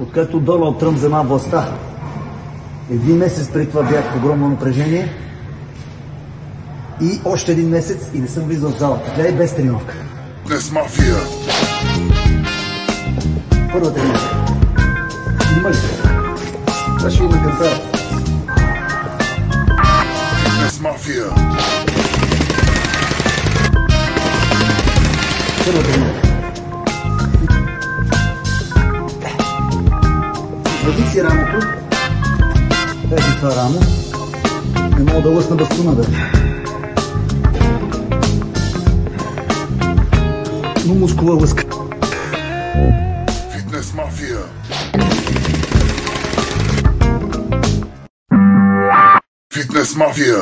Откакто Доналд Тръмп взема властта, един месец преди това бях в огромно напрежение и още един месец и не съм влизал в залата. Гледай без тренировка. Фитнес мафия. Първа тренировка. Има ли? Това ще има кантара. Фитнес мафия. Първа тренировка. Извади си рамото. Ето това рамо. Не мога да лъсна бастуна, бе. Но мускула лъска. Фитнес мафия. Фитнес мафия.